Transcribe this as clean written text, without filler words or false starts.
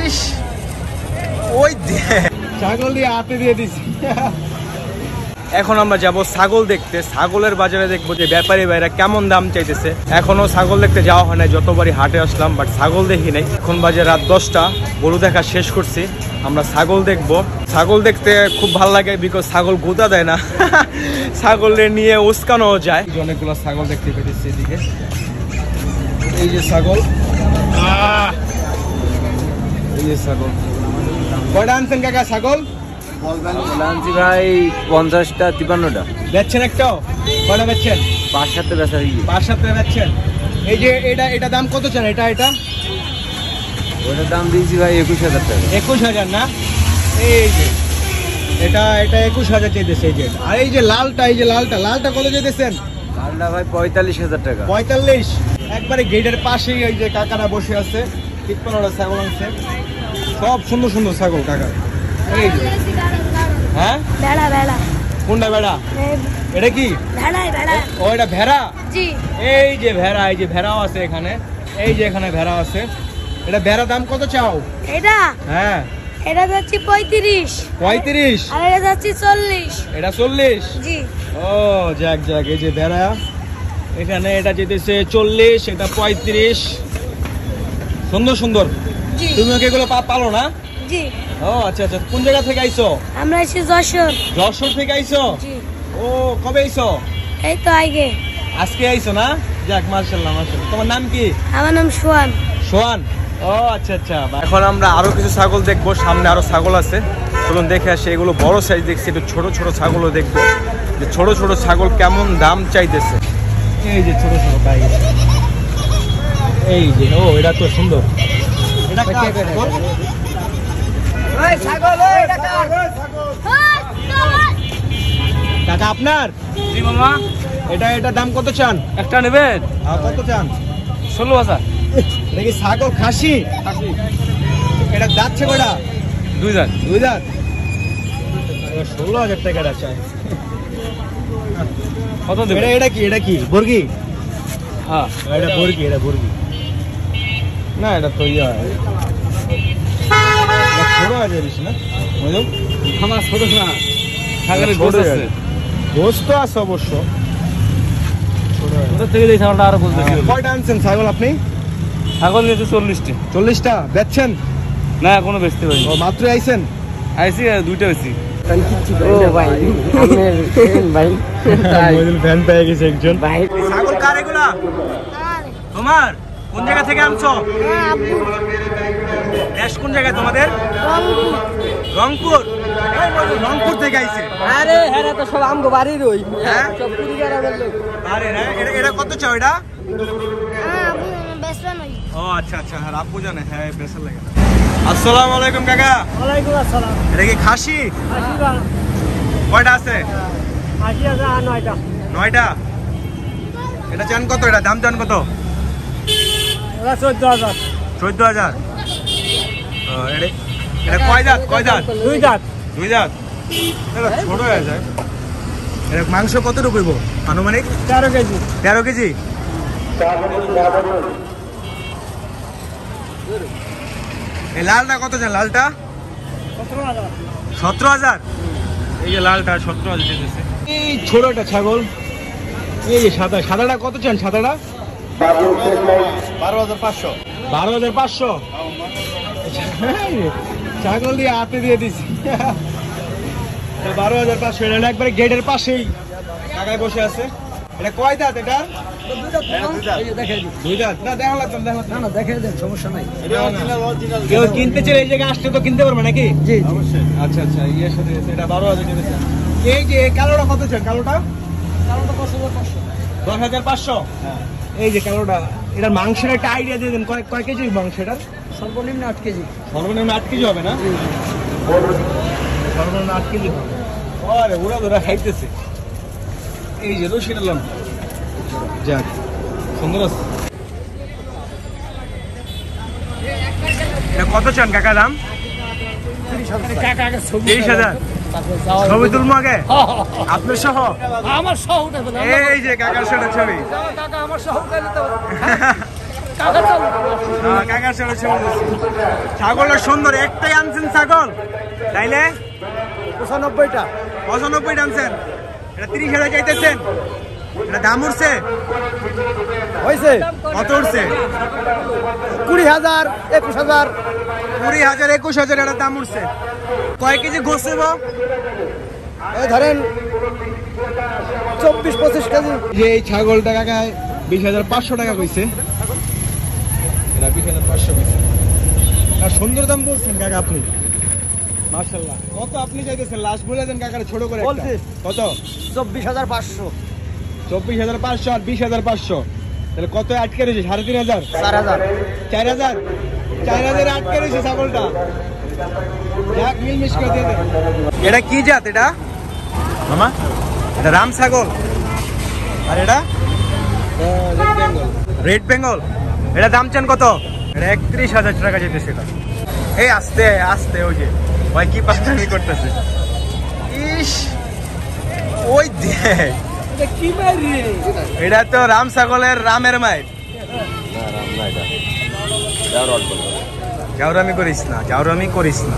ইস ওই ছাগল দিয়ে হাতে দিয়ে দিছি। এখন আমরা যাব ছাগল দেখতে, ছাগলের বাজারে দেখবো যে ব্যাপারী ভাইরা কেমন দাম চাইতেছে। এখনো ছাগল দেখতে যাওয়া হয় নাই, যতবারই হাটে আসলাম বাট ছাগল দেখি নাই। এখন বাজে রাত 10টা, গরু দেখা শেষ করছি, আমরা ছাগল দেখবো। ছাগল দেখতে খুব ভালো লাগে বিকজ ছাগল গোদা দেয় না, ছাগলের নিয়ে উস্কানো যায়। অনেকগুলো ছাগল দেখতে পেয়েছি এদিকে, এই যে ছাগল, এই যে ছাগল। কয়টা আনছেন কাকা ছাগল? ভাই 50টা 53টা বেচছেন একটাও? কয়টা বেচছেন? 5-7টা বেচা হয়ে গেছে। 5-7টা বেচছেন। এই যে এটা দাম কত চান? এটা ওটার দাম দিয়েছি ভাই 21,000 টাকা। 21,000 না? এই যে এটা 21,000 চাইতেছে। এই যে আর এই যে লালটা কত চাইতেছেন? লালটা ভাই 45,000 টাকা। 45? একবারে গেটের পাশেই ওই যে কাকারা বসে আছে, 53টা ছাগল আনছে, সব সুন্দর সুন্দর ছাগল কাকা। এই যে হ্যাঁ, কোনটা বেড়া? এটা কি? ও এটা ভেড়া। এই যে ভেড়াও আছে এখানে, এই যে এখানে ভেড়া আছে। এটা ভেড়া দাম কত চাও? এটা হ্যাঁ, এটা যাচ্ছে 35। 35? আর এটা যাচ্ছে 40। এটা 40? জি। ও যাক, এই যে ভেড়া এখানে, এটা যেতেছে 40, এটা 35। সুন্দর সুন্দর। তুমি ওকে এগুলো পালো না? জি। ও আচ্ছা। কোন জায়গা থেকে আইছো? আমরা এসে যশোর থেকে আইছো? জি। ও কবে আইছো? এই তো আজকে আইছো না? যাক মাশাআল্লাহ। তোমার নাম কি? আমার নাম সোহান। ও আচ্ছা। এখন আমরা আরো কিছু ছাগল দেখবো, সামনে আরো ছাগল আছে, চলুন দেখে আসি। এগুলো বড় সাইজ দেখছি, একটু ছোট ছাগলও দেখবো যে ছোট ছাগল কেমন দাম চাইতেছে। এই যে ছোট গাই, এই যে ও এটা তো সুন্দর। এটা কাকা আপনার? জি মামা। এটা দাম কত চান? একটা নেবেন? কত চান? 16,000। এটা কি ছাগল খাসি? এটা যাচ্ছে কয়টা? 2 দাঁত। 16,000 টাকা চাই। কত দেবে? এটা কি বর্গি? হ্যাঁ এটা বর্গি না, এটা তো ছোট আছে না? আমার ছোট না, ছাগলের গোস্ত আছে। গোস্ত আছে অবশ্য। ওটা থেকে এই ছাগলটা আরো বলতেছি। কয়টা আনছেন ছাগল আপনি? ছাগল নিয়েছে 40টা। 40টা বেচছেন? না এখনো বেচতে পারি। ও মাত্র আইছেন? আইসি 2টা বেশি। ফ্যান পেয়ে গেছে একজন। ছাগল কার এগুলা? তোমার? কোন জায়গা থেকে আনছো? দেশ কোন জায়গায় তোমাদের? রংপুর। রংপুর থেকে আইছে? আরে হ্যাঁ তো সব আমগো বাড়ির ওই। হ্যাঁ সব কুড়িগ্রামের লোক। আরে না, এটা কত চাও এটা? ও আচ্ছা। হ্যাঁ আপু জানে, হ্যাঁ বেসা লাগে। আসসালামু আলাইকুম কাকা। ওয়ালাইকুম আসসালাম। এটা কি খাসি? কয়টা আছে? 9টা। এটা চান কত? এটা দাম চান কত? 14,000। 14,000। এটা কয় দাঁত? 2 দাঁত। 2 দাঁত। ছোট হয়ে যায়। এটা মাংস কত রুপিব আনুমানিক? 13 কেজি। 13 কেজি? এই লালটা কত চান? লালটা 17,000। এই যে লালটা 17,000 দিতেছে। এই ছোট একটা ছাগল, এই যে সাদাটা কত চান? সাদাটা 12,500। 12,500? ছাগল দিয়ে হাতে দিয়ে দিছি। 12,500। এটা একবারে গেটের পাশেই কাকায় বসে আছে। এটা কয় দাঁত? এটা 2 দাঁত। না দেখা লাগতাম, না দেখে দেন, সমস্যা নাই। কেউ কিনতে চাইলে এই জায়গায় আসতে তো কিনতে পারবে নাকি? জি অবশ্যই। আচ্ছা। ইয়ের সাথে এটা 12,000। এই যে কালোটা কত চান? কালোটা 10,500। এই যে কালোটা, এটার মাংসের একটা আইডিয়া দিয়ে দেন, কয় কেজি মাংস এটার? সর্বনিম্ন 8 কেজি। সর্বনিম্ন 8 কেজি হবে না? সর্বনিম্ন 8 কেজি হবে। আরে ওরা খাইতেছে। এই যে রশি নিলাম, যাক সুন্দর আছে। এটা কত চান কাকা দাম? 30,000। ছবি তুলবো আগে আপনার সহ? আমার সহ। এই যে কাকার সাথে ছবি। কাকা আমার সহ। কাকার সাথে ছাগলটা সুন্দর, একটাই আনছেন ছাগল তাইলে 95টা 95 আনছেন, এটা 30,000 চাইতেছেন, এটা দাম উঠছে হয়েছে কত উঠছে? 20,000 21,000 20,000 21,000 এটা দাম উঠছে। কয় কেজি গোস হইব? এই ধরেন 24-25 কেজি। যে এই ছাগলটা কাকা 20,500 টাকা কইছে, এটা 20,500 কইছে। আর সুন্দর দাম বলছেন কাকা আপনি, মাশাআল্লাহ। কত আপনি চাইতেছেন লাস্ট বলে দেন কাকা, ছোট করে একটা। বলছি। কত? 24,500 24,500 আর 20,500, তাহলে কত আটকে রয়েছে? 3,500 4,000 4,000 আটকে রয়েছে ছাগলটা। যাক, মিলমিশ করে দিয়ে দেন। এটা কি জাত? এটা মামা এটা রাম ছাগল, আর এটা রেড বেঙ্গল। এটা দাম চান কত? এটা 31,000 টাকা যেতেছে। এটা এই আস্তে আস্তে, ওই যে ভাই কি পাস্তানি করতেছে, ইস ওই দেখ, কি মারি এটা তো রাম ছাগলের রামের মায়ের। জাউরামি করিস না, জাউরামি করিস না।